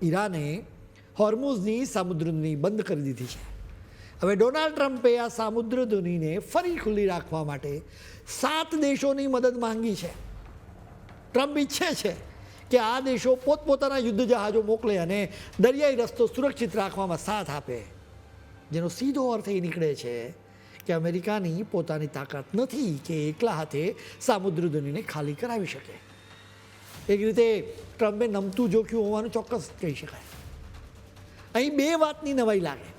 ઈરાને હોર્મુઝની સામુદ્રધુની બંધ કરી દીધી છે. હવે ડોનાલ્ડ ટ્રમ્પે આ સામુદ્રધુનીને ફરી ખુલ્લી રાખવા માટે 7 દેશોની મદદ માંગી છે. ટ્રમ્પ ઈચ્છે છે કે આ દેશો પોતપોતાના યુદ્ધ જહાજો મોકલે અને દરિયાઈ રસ્તો સુરક્ષિત રાખવામાં સાથ આપે, જેનો સીધો અર્થ એ નીકળે છે કે અમેરિકાની પોતાની તાકાત નથી કે એકલા હાથે સામુદ્રધુનીને ખાલી કરાવી શકે. એક રીતે ટ્રમ્પે નમતું જોખ્યું હોવાનું ચોક્કસ કહી શકાય. અહીં 2 વાતની નવાઈ લાગે.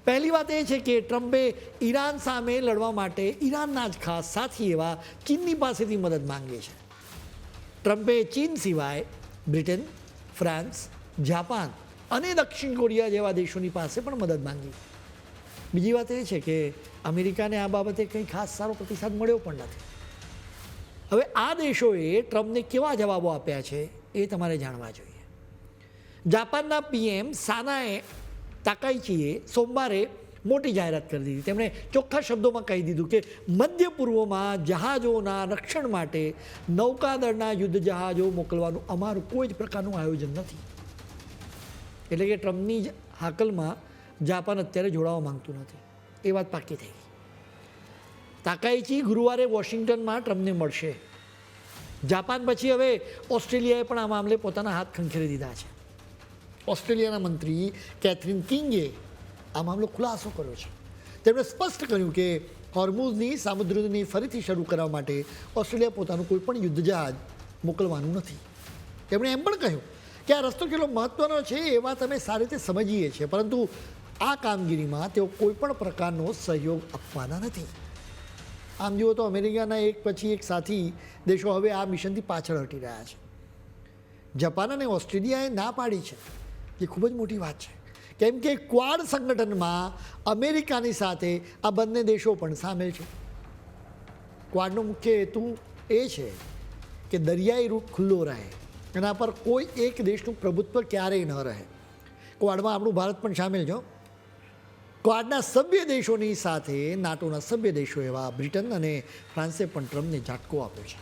પહેલી વાત એ છે કે ટ્રમ્પે ઈરાન સામે લડવા માટે ઈરાનના જ ખાસ સાથી એવા ચીનની પાસેથી મદદ માંગી છે. ટ્રમ્પે ચીન સિવાય બ્રિટન, ફ્રાન્સ, જાપાન અને દક્ષિણ કોરિયા જેવા દેશોની પાસે પણ મદદ માંગી. બીજી વાત એ છે કે અમેરિકાને આ બાબતે કંઈ ખાસ સારો પ્રતિસાદ મળ્યો પણ નથી. હવે આ દેશોએ ટ્રમ્પને કેવા જવાબો આપ્યા છે એ તમારે જાણવા જોઈએ. જાપાનના પીએમ સાનાએ તાકાઈચીએ સોમવારે મોટી જાહેરાત કરી દીધી. તેમણે ચોખ્ખા શબ્દોમાં કહી દીધું કે મધ્ય પૂર્વમાં જહાજોના રક્ષણ માટે નૌકાદળના યુદ્ધ જહાજો મોકલવાનું અમારું કોઈ જ પ્રકારનું આયોજન નથી. એટલે કે ટ્રમ્પની જ હાકલમાં જાપાન અત્યારે જોડાવા માંગતું નથી. એ વાત પાકી થઈ ગઈ. તાકાઈચી ગુરુવારે વોશિંગ્ટનમાં ટ્રમ્પને મળશે. જાપાન પછી હવે ઓસ્ટ્રેલિયાએ પણ આ મામલે પોતાના હાથ ખંખેરી દીધા છે. ઓસ્ટ્રેલિયાના મંત્રી કેથરીન કિંગે આ મામલો ખુલાસો કર્યો છે. તેમણે સ્પષ્ટ કર્યું કે હોર્મુઝની સામુદ્રધુની ફરીથી શરૂ કરવા માટે ઓસ્ટ્રેલિયા પોતાનું કોઈ પણ યુદ્ધ જહાજ મોકલવાનું નથી. તેમણે એમ પણ કહ્યું કે આ રસ્તો કેટલો મહત્ત્વનો છે એ વાત અમે સારી રીતે સમજીએ છીએ, પરંતુ આ કામગીરીમાં તેઓ કોઈ પણ પ્રકારનો સહયોગ આપવાના નથી. આમ જુઓ તો અમેરિકાના એક પછી એક સાથી દેશો હવે આ મિશનથી પાછળ હટી રહ્યા છે. જાપાન અને ઓસ્ટ્રેલિયાએ ના પાડી છે, એ ખૂબ જ મોટી વાત છે, કેમ કે ક્વાડ સંગઠનમાં અમેરિકાની સાથે આ બંને દેશો પણ સામેલ છે. ક્વાડનો મુખ્ય હેતુ એ છે કે દરિયાઈ રૂટ ખુલ્લો રહે, એના પર કોઈ એક દેશનું પ્રભુત્વ ક્યારેય ન રહે. ક્વાડમાં આપણું ભારત પણ સામેલ છે. ક્વાડના સભ્ય દેશોની સાથે નાટોના સભ્ય દેશો એવા બ્રિટન અને ફ્રાન્સે પણ ટ્રમ્પને ઝાટકો આપ્યો છે.